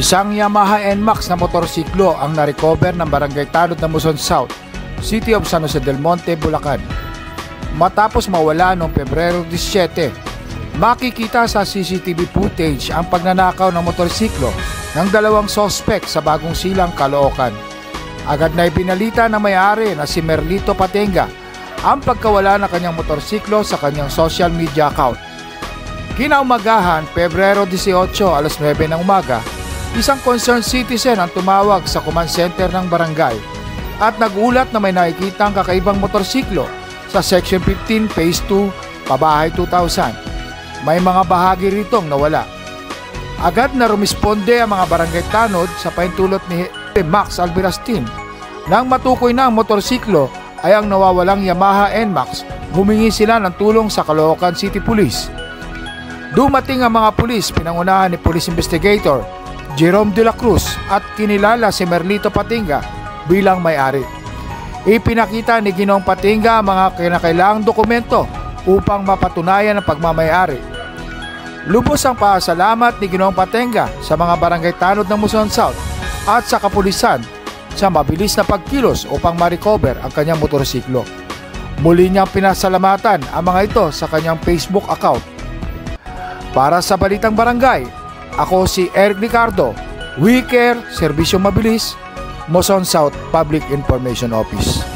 Isang Yamaha NMAX na motorsiklo ang narecover ng Barangay Tanod ng Muson South, City of San Jose del Monte, Bulacan. Matapos mawala noong Pebrero 17, makikita sa CCTV footage ang pagnanakaw ng motorsiklo ng dalawang sospek sa Bagong Silang, Caloocan. Agad na ipinalita ng may-ari na si Merlito Patenga ang pagkawala ng kanyang motorsiklo sa kanyang social media account. Kinaumagahan, Pebrero 18, alas 9 ng umaga, isang concerned citizen ang tumawag sa command center ng barangay at nagulat na may nakikitang kakaibang motorsiklo sa Section 15, Phase 2, Pabahay 2000. May mga bahagi ritong nawala. Agad na rumisponde ang mga barangay Tanod sa pahintulot ni Max Alberastin. Nang matukoy na ang motorsiklo ay ang nawawalang Yamaha NMAX, humingi sila ng tulong sa Caloocan City Police. Dumating ang mga pulis, pinangunahan ni Police Investigator Jerome de la Cruz at kinilala si Merlito Patenga bilang may-ari. Ipinakita ni Ginoong Patenga ang mga kinakailangang dokumento upang mapatunayan ang pagmamay-ari. Lubos ang pasalamat ni Ginoong Patenga sa mga barangay Tanod ng Muson South at sa kapulisan sa mabilis na pagkilos upang ma-recover ang kanyang motorsiklo. Muli niyang pinasalamatan ang mga ito sa kanyang Facebook account. Para sa Balitang Barangay, ako si Eric Ricardo, We Care, Serbisyong Mabilis, Muson South Public Information Office.